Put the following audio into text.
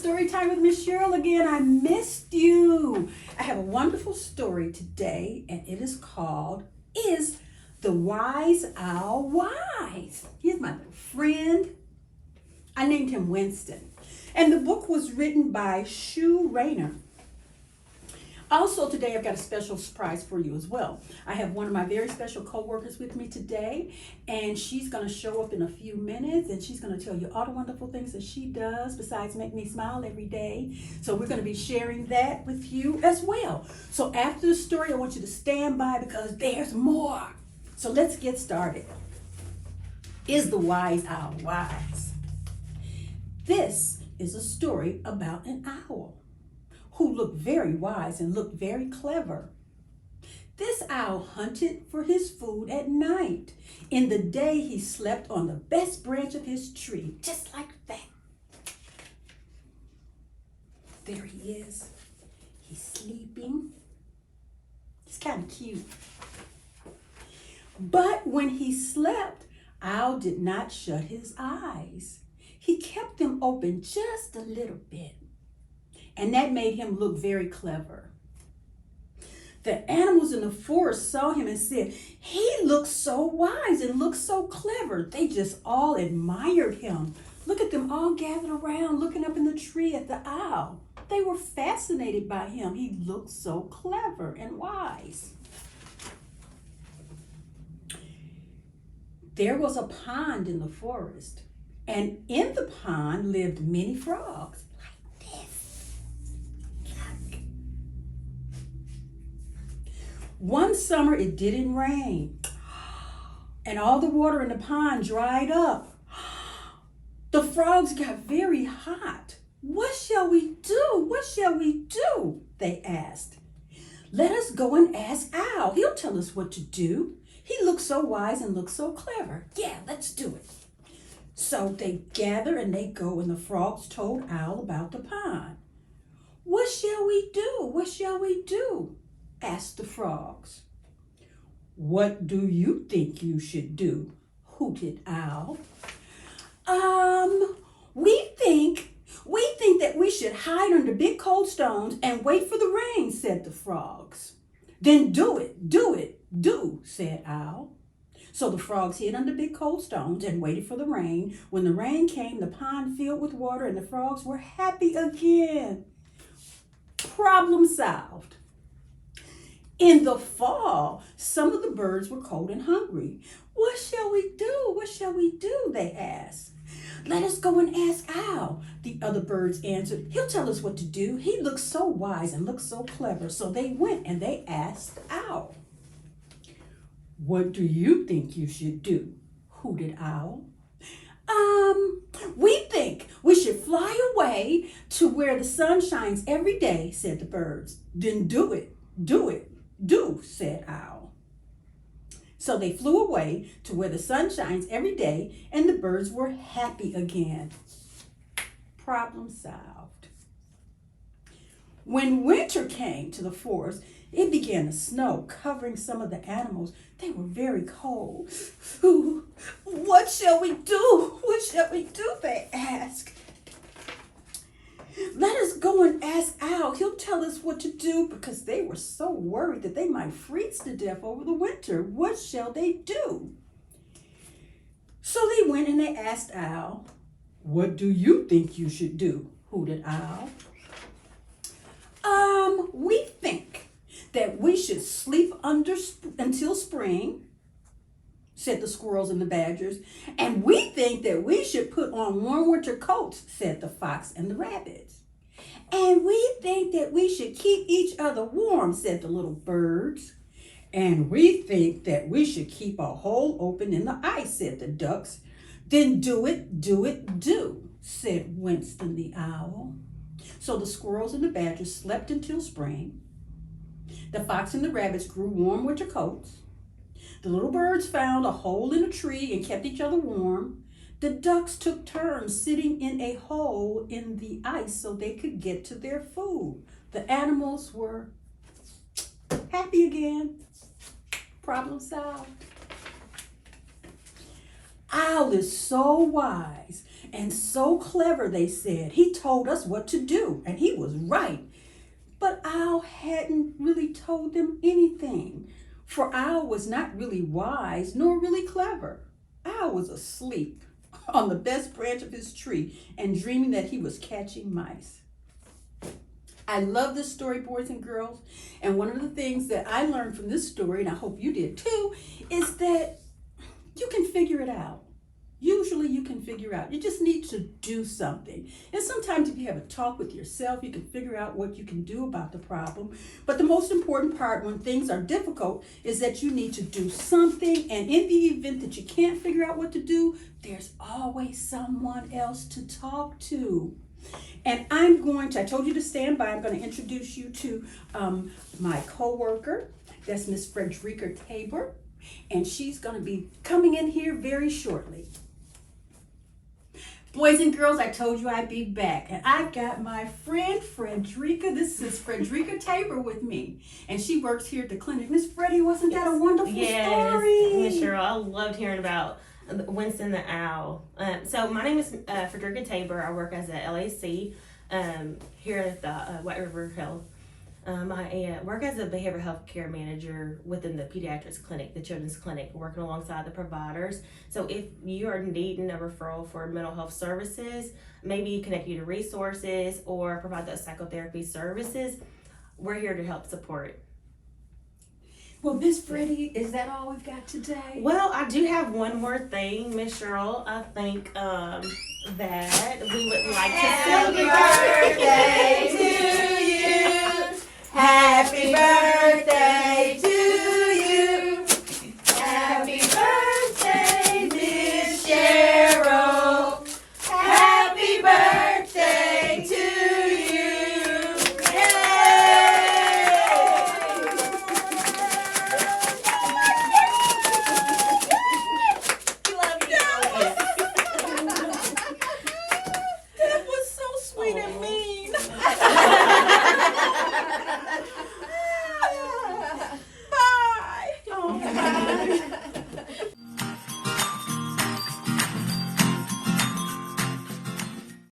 Story time with Miss Cheryl again. I missed you. I have a wonderful story today, and it is called Is the Wise Owl Wise? Here's my little friend. I named him Winston. And the book was written by Shoo Rayner. Also today I've got a special surprise for you as well. I have one of my very special co-workers with me today, and she's going to show up in a few minutes, and she's going to tell you all the wonderful things that she does besides make me smile every day. So we're going to be sharing that with you as well. So after the story, I want you to stand by because there's more. So let's get started. Is the wise owl wise? This is a story about an owl who looked very wise and looked very clever. This owl hunted for his food at night. In the day, he slept on the best branch of his tree, just like that. There he is. He's sleeping. He's kind of cute. But when he slept, Owl did not shut his eyes. He kept them open just a little bit. And that made him look very clever. The animals in the forest saw him and said, "He looks so wise and looks so clever." They just all admired him. Look at them all gathered around looking up in the tree at the owl. They were fascinated by him. He looked so clever and wise. There was a pond in the forest, and in the pond lived many frogs. One summer it didn't rain, and all the water in the pond dried up. The frogs got very hot. "What shall we do? What shall we do?" they asked. "Let us go and ask Owl. He'll tell us what to do. He looks so wise and looks so clever. Yeah, let's do it." So they gather and they go, and the frogs told Owl about the pond. "What shall we do? What shall we do?" asked the frogs. "What do you think you should do?" hooted Owl. We think that we should hide under big cold stones and wait for the rain," said the frogs. "Then do," said Owl. So the frogs hid under big cold stones and waited for the rain. When the rain came, the pond filled with water and the frogs were happy again. Problem solved. In the fall, some of the birds were cold and hungry. "What shall we do? What shall we do?" they asked. "Let us go and ask Owl," the other birds answered. "He'll tell us what to do. He looks so wise and looks so clever." So they went and they asked Owl. "What do you think you should do?" hooted Owl. We think we should fly away to where the sun shines every day," said the birds. "Then do, said Owl. So they flew away to where the sun shines every day, and the birds were happy again. Problem solved. When winter came to the forest, it began to snow, covering some of the animals. They were very cold. "What shall we do? What shall we do?" they asked. "Let us go and ask Owl. He'll tell us what to do," because they were so worried that they might freeze to death over the winter. What shall they do? So they went and they asked Owl. "What do you think you should do?" hooted Owl. We think that we should sleep until spring," said the squirrels and the badgers. "And we think that we should put on warm winter coats," said the fox and the rabbits. "And we think that we should keep each other warm," said the little birds. "And we think that we should keep a hole open in the ice," said the ducks. "Then do, said Winston the owl. So the squirrels and the badgers slept until spring. The fox and the rabbits grew warm winter coats. The little birds found a hole in a tree and kept each other warm. The ducks took turns sitting in a hole in the ice so they could get to their food. The animals were happy again. Problem solved. Owl is so wise and so clever, they said. He told us what to do, and he was right. But Al hadn't really told them anything, for Al was not really wise nor really clever. Al was asleep on the best branch of his tree and dreaming that he was catching mice. I love this story, boys and girls, and one of the things that I learned from this story, and I hope you did too, is that you can figure it out. Usually you can figure out. You just need to do something. And sometimes if you have a talk with yourself, you can figure out what you can do about the problem. But the most important part when things are difficult is that you need to do something. And in the event that you can't figure out what to do, there's always someone else to talk to. And I told you to stand by. I'm going to introduce you to my coworker. That's Miss Frederica Tabor. And she's going to be coming in here very shortly. Boys and girls, I told you I'd be back. And I've got my friend Frederica. This is Frederica Tabor with me. And she works here at the clinic. Miss Freddie, wasn't that a wonderful story? Miss Cheryl, I loved hearing about Winston the Owl. So my name is Frederica Tabor. I work as a LAC here at the White River Health. I work as a behavioral health care manager within the pediatrics clinic, the children's clinic, working alongside the providers. So if you are needing a referral for mental health services, maybe connect you to resources or provide those psychotherapy services, we're here to help support. Well, Miss Freddie, is that all we've got today? Well, I do have one more thing, Miss Cheryl. I think that we would like to Happy birthday to you. Happy birthday to